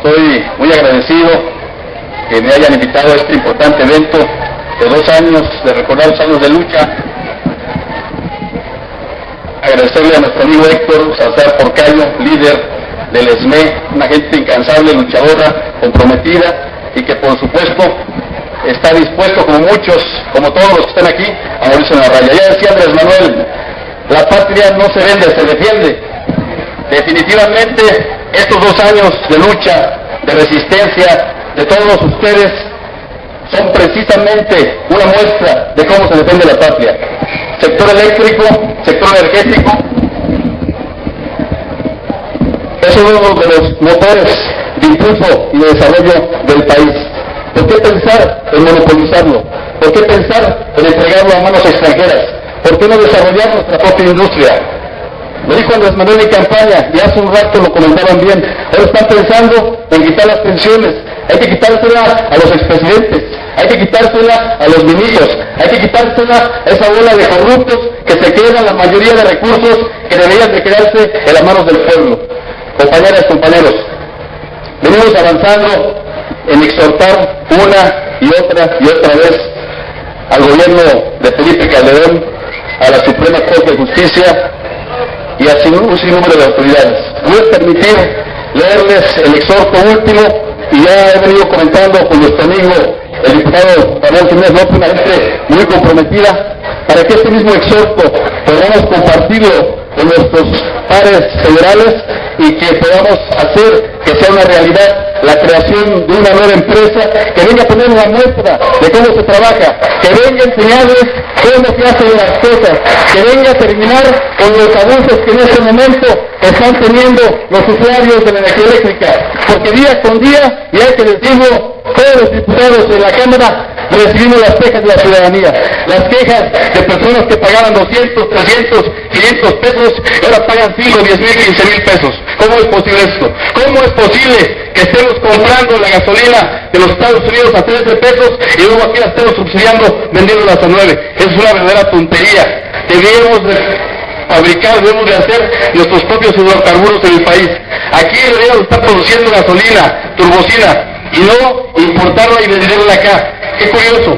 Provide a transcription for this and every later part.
Estoy muy agradecido que me hayan invitado a este importante evento de 2 años, de recordar los años de lucha. Agradecerle a nuestro amigo Héctor Salazar Porcayo, líder del ESME, una gente incansable, luchadora, comprometida y que por supuesto está dispuesto, como muchos, como todos los que están aquí, a morirse en la raya. Ya decía Andrés Manuel, la patria no se vende, se defiende. Definitivamente estos 2 años de lucha, de resistencia de todos ustedes son precisamente una muestra de cómo se defiende la patria. Sector eléctrico, sector energético, es uno de los motores de impulso y de desarrollo del país. ¿Por qué pensar en monopolizarlo? ¿Por qué pensar en entregarlo a manos extranjeras? ¿Por qué no desarrollar nuestra propia industria? Lo dijo Andrés Manuel en campaña, y hace un rato lo comentaban bien. Ahora están pensando en quitar las pensiones. Hay que quitársela a los expresidentes, hay que quitársela a los ministros, hay que quitársela a esa bola de corruptos que se quedan la mayoría de recursos que deberían de quedarse en las manos del pueblo. Compañeras, compañeros, venimos avanzando en exhortar una y otra vez al gobierno de Felipe Calderón, a la Suprema Corte de Justicia y a un sinnúmero de autoridades. Voy a permitir leerles el exhorto último, y ya he venido comentando con nuestro amigo el diputado Ramón Jiménez López, una gente muy comprometida, para que este mismo exhorto podamos compartirlo con nuestros pares federales y que podamos hacer que sea una realidad la creación de una nueva empresa que venga a poner una muestra de cómo se trabaja, que venga a enseñarles cómo se hacen las cosas, que venga a terminar con los abusos que en este momento están teniendo los usuarios de la energía eléctrica, porque día con día, y hay que decirlo, todos los diputados de la Cámara recibimos las quejas de la ciudadanía, las quejas de personas que pagaban 200, 300, 500 pesos y ahora pagan 5, 10 mil, 15 mil pesos. ¿Cómo es posible esto? ¿Cómo es posible que estemos comprando la gasolina de los Estados Unidos a 13 pesos y luego aquí la estemos subsidiando vendiéndolas a 9? Es una verdadera tontería. Debemos de fabricar, debemos de hacer nuestros propios hidrocarburos en el país. Aquí deberíamos estar produciendo gasolina, turbocina, y no importarla y venderla acá. Qué curioso,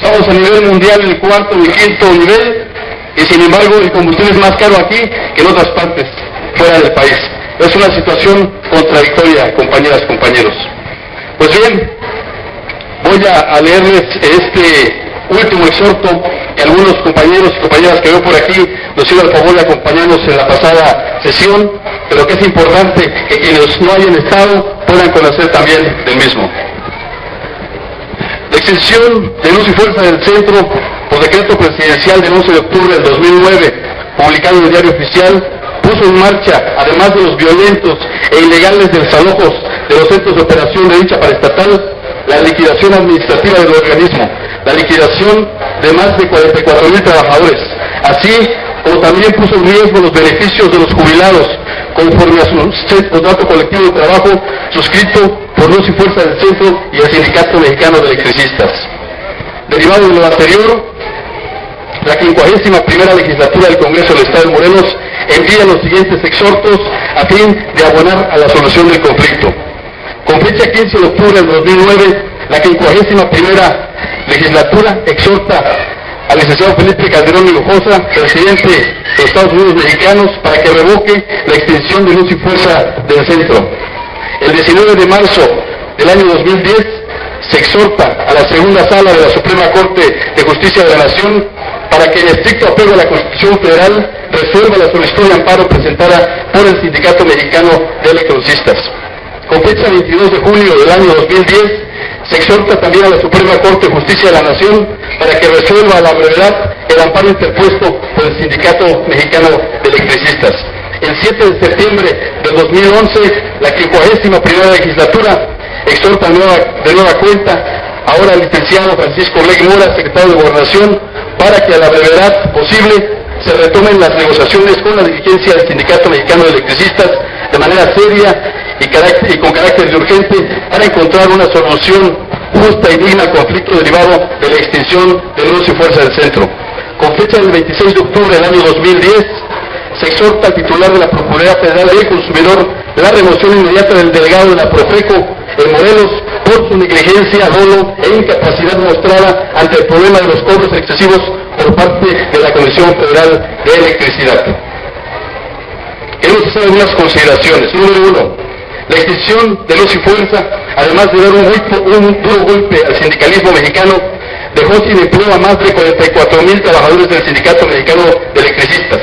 estamos a nivel mundial en el 4º y 5º nivel, y sin embargo el combustible es más caro aquí que en otras partes fuera del país. Es una situación contradictoria, compañeras, compañeros. Pues bien, voy a leerles este último exhorto que algunos compañeros y compañeras que veo por aquí nos hicieron el favor de acompañarnos en la pasada sesión, pero que es importante que quienes no hayan estado puedan conocer también del mismo. La extensión de Luz y Fuerza del Centro por decreto presidencial del 11 de octubre del 2009, publicado en el Diario Oficial, puso en marcha, además de los violentos e ilegales desalojos de los centros de operación de dicha paraestatal, la liquidación administrativa del organismo, la liquidación de más de 44,000 trabajadores, así como también puso en riesgo los beneficios de los jubilados, conforme a su contrato colectivo de trabajo suscrito por Luz y Fuerza del Centro y el Sindicato Mexicano de Electricistas. Derivado de lo anterior, la 51ª legislatura del Congreso del Estado de Morelos envía los siguientes exhortos a fin de abonar a la solución del conflicto. Con fecha 15 de octubre del 2009, la 51ª legislatura exhorta al licenciado Felipe Calderón Hinojosa, presidente de los Estados Unidos mexicanos, para que revoque la extensión de Luz y Fuerza del Centro. El 19 de marzo del año 2010 se exhorta a la segunda sala de la Suprema Corte de Justicia de la Nación para que en estricto apego a la Constitución Federal resuelva la solicitud de amparo presentada por el Sindicato Mexicano de Electricistas. Con fecha 22 de junio del año 2010, se exhorta también a la Suprema Corte de Justicia de la Nación para que resuelva a la brevedad el amparo interpuesto por el Sindicato Mexicano de Electricistas. El 7 de septiembre del 2011, la 51ª legislatura exhorta de nueva cuenta ahora al licenciado Francisco Leg Mora, secretario de Gobernación, para que a la brevedad posible se retomen las negociaciones con la dirigencia del Sindicato Mexicano de Electricistas de manera seria y con carácter de urgente para encontrar una solución justa y digna al conflicto derivado de la extinción de Luz y Fuerza del Centro. Con fecha del 26 de octubre del año 2010, se exhorta al titular de la Procuraduría Federal del Consumidor la remoción inmediata del delegado de la Profeco en Morelos por su negligencia, dolo e incapacidad mostrada ante el problema de los cobros excesivos por parte de la Comisión Federal de Electricidad. Queremos hacer algunas consideraciones. Número uno, la extinción de Luz y Fuerza, además de dar un duro golpe al sindicalismo mexicano, dejó sin empleo a más de 44,000 trabajadores del Sindicato Mexicano de Electricistas,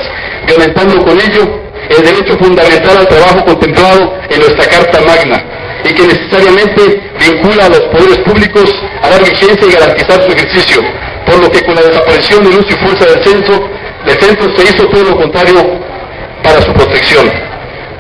violentando con ello el derecho fundamental al trabajo contemplado en nuestra Carta Magna, y que necesariamente vincula a los poderes públicos a dar vigencia y garantizar su ejercicio, por lo que con la desaparición de Luz y Fuerza del centro se hizo todo lo contrario para su protección.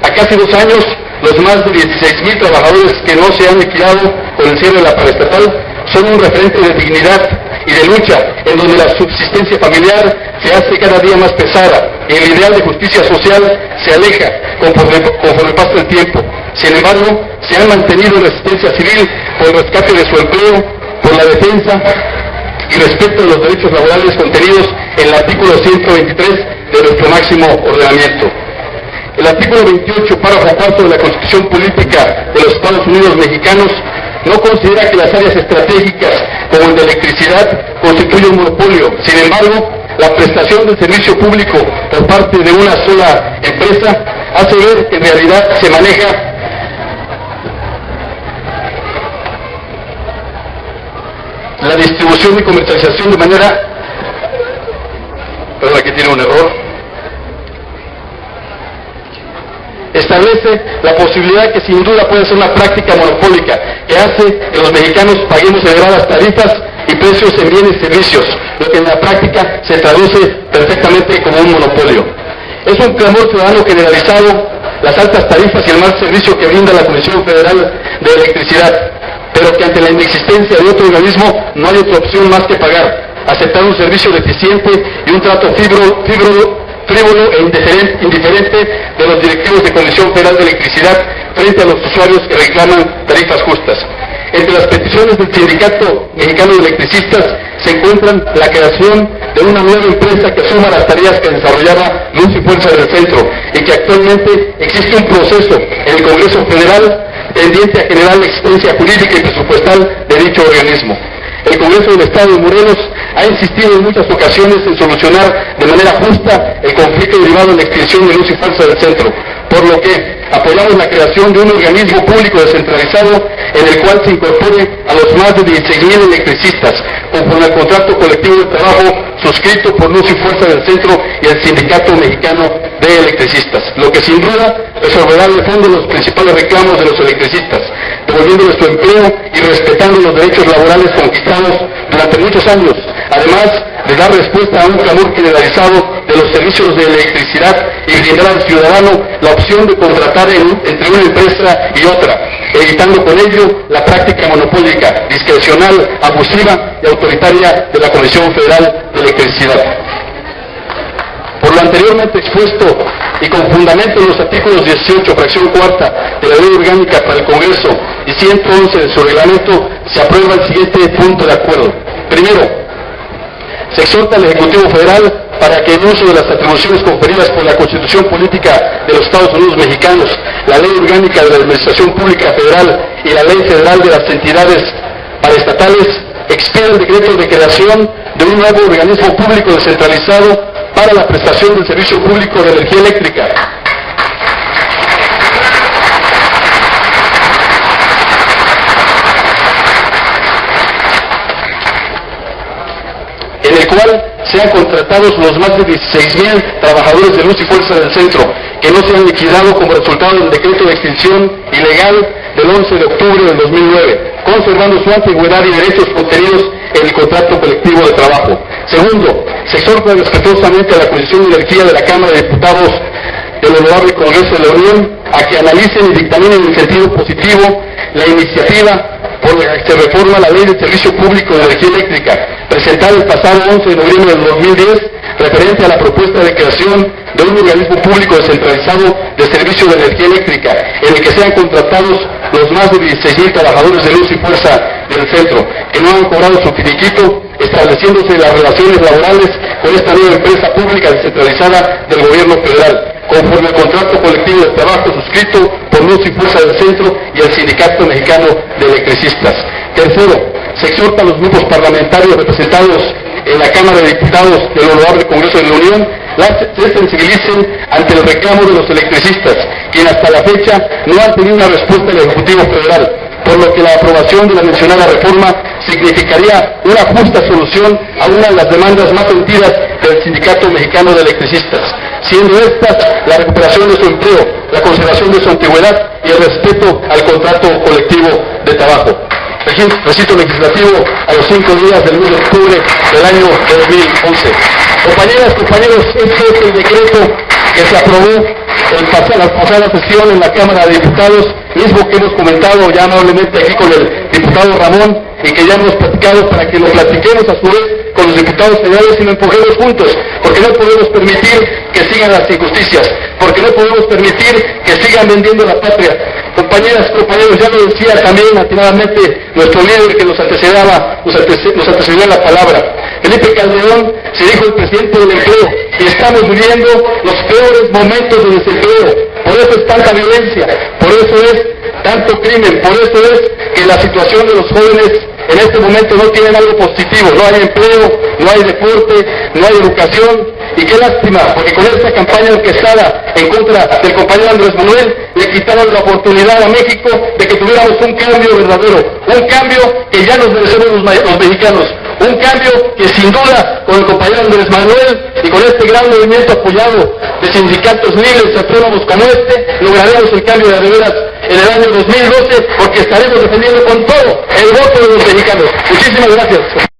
A casi 2 años, los más de 16,000 trabajadores que no se han liquidado con el cierre de la paraestatal son un referente de dignidad y de lucha, en donde la subsistencia familiar se hace cada día más pesada y el ideal de justicia social se aleja conforme pasa el tiempo. Sin embargo, se han mantenido en resistencia civil por el rescate de su empleo, por la defensa y respeto de los derechos laborales contenidos en el artículo 123 de nuestro máximo ordenamiento. El artículo 28, párrafo 4 de la Constitución Política de los Estados Unidos Mexicanos no considera que las áreas estratégicas como el de electricidad constituyen un monopolio. Sin embargo, la prestación del servicio público por parte de una sola empresa hace ver que en realidad se maneja la distribución y comercialización de manera... Perdón, aquí tiene un error. Establece la posibilidad que sin duda puede ser una práctica monopólica que hace que los mexicanos paguemos elevadas tarifas y precios en bienes y servicios, lo que en la práctica se traduce perfectamente como un monopolio. Es un clamor ciudadano generalizado las altas tarifas y el mal servicio que brinda la Comisión Federal de Electricidad, pero que ante la inexistencia de otro organismo no hay otra opción más que pagar, aceptar un servicio deficiente y un trato frívolo e indiferente de los directivos de Comisión Federal de Electricidad frente a los usuarios que reclaman tarifas justas. Entre las peticiones del Sindicato Mexicano de Electricistas se encuentran la creación de una nueva empresa que suma las tareas que desarrollaba Luz y Fuerza del Centro, y que actualmente existe un proceso en el Congreso Federal pendiente a generar la existencia jurídica y presupuestal de dicho organismo. El Congreso del Estado de Morelos ha insistido en muchas ocasiones en solucionar de manera justa el conflicto derivado de la extinción de Luz y Fuerza del Centro, por lo que apoyamos la creación de un organismo público descentralizado en el cual se incorpore a los más de 16,000 electricistas, conforme al contrato colectivo de trabajo suscrito por Luz y Fuerza del Centro y el Sindicato Mexicano de Electricistas, lo que sin duda resolverá de fondo los principales reclamos de los electricistas, devolviéndoles su empleo y respetando los derechos laborales conquistados durante muchos años, además de dar respuesta a un clamor generalizado de los servicios de electricidad y brindar al ciudadano la opción de contratar entre una empresa y otra, evitando con ello la práctica monopólica, discrecional, abusiva y autoritaria de la Comisión Federal de Electricidad. Por lo anteriormente expuesto y con fundamento en los artículos 18, fracción cuarta de la Ley Orgánica para el Congreso y 111 de su reglamento, se aprueba el siguiente punto de acuerdo. Primero, se exhorta al Ejecutivo Federal para que en uso de las atribuciones conferidas por la Constitución Política de los Estados Unidos Mexicanos, la Ley Orgánica de la Administración Pública Federal y la Ley Federal de las Entidades Paraestatales, expida el decreto de creación de un nuevo organismo público descentralizado para la prestación del servicio público de energía eléctrica, en el cual sean contratados los más de 16,000 trabajadores de Luz y Fuerza del Centro, que no se han liquidado como resultado del decreto de extinción ilegal del 11 de octubre del 2009, conservando su antigüedad y derechos contenidos en el contrato colectivo de trabajo. Segundo, se exhorta respetuosamente a la Comisión de Energía de la Cámara de Diputados del Honorable Congreso de la Unión a que analicen y dictaminen en sentido positivo la iniciativa por la que se reforma la Ley de Servicio Público de Energía Eléctrica, presentada el pasado 11 de noviembre del 2010, referente a la propuesta de creación de un organismo público descentralizado de servicio de energía eléctrica, en el que sean contratados los más de 16,000 trabajadores de Luz y Fuerza del Centro, que no han cobrado su finiquito, estableciéndose las relaciones laborales con esta nueva empresa pública descentralizada del gobierno federal, conforme al contrato colectivo de trabajo suscrito por Luz y Fuerza del Centro y el Sindicato Mexicano de Electricistas. Tercero, se exhorta a los grupos parlamentarios representados en la Cámara de Diputados del Honorable Congreso de la Unión se sensibilicen ante el reclamo de los electricistas, quienes hasta la fecha no han tenido una respuesta del Ejecutivo Federal, por lo que la aprobación de la mencionada reforma significaría una justa solución a una de las demandas más sentidas del Sindicato Mexicano de Electricistas, siendo estas la recuperación de su empleo, la conservación de su antigüedad y el respeto al contrato colectivo de trabajo. Recinto legislativo a los 5 días del mes de octubre del año 2011. Compañeras, compañeros, este es el decreto que se aprobó en la pasada sesión en la Cámara de Diputados, mismo que hemos comentado ya amablemente aquí con el diputado Ramón y que ya hemos platicado para que lo platiquemos a su vez con los diputados federales y lo empujemos juntos, porque no podemos permitir que sigan las injusticias, porque no podemos permitir que sigan vendiendo la patria. Compañeras, compañeros, ya lo decía también atinadamente nuestro líder que nos antecedió en la palabra. Felipe Calderón se dijo el presidente del empleo y estamos viviendo los peores momentos de desempleo. Por eso es tanta violencia, por eso es tanto crimen, por eso es que la situación de los jóvenes en este momento no tienen algo positivo, no hay empleo, no hay deporte, no hay educación, y qué lástima, porque con esta campaña orquestada en contra del compañero Andrés Manuel, le quitaron la oportunidad a México de que tuviéramos un cambio verdadero, un cambio que ya nos merecemos los mexicanos, un cambio que sin duda con el compañero Andrés Manuel y con este gran movimiento apoyado de sindicatos libres y autónomos como este, lograremos el cambio de veras en el año 2012, porque estaremos defendiendo con todo el voto de los mexicanos. Muchísimas gracias.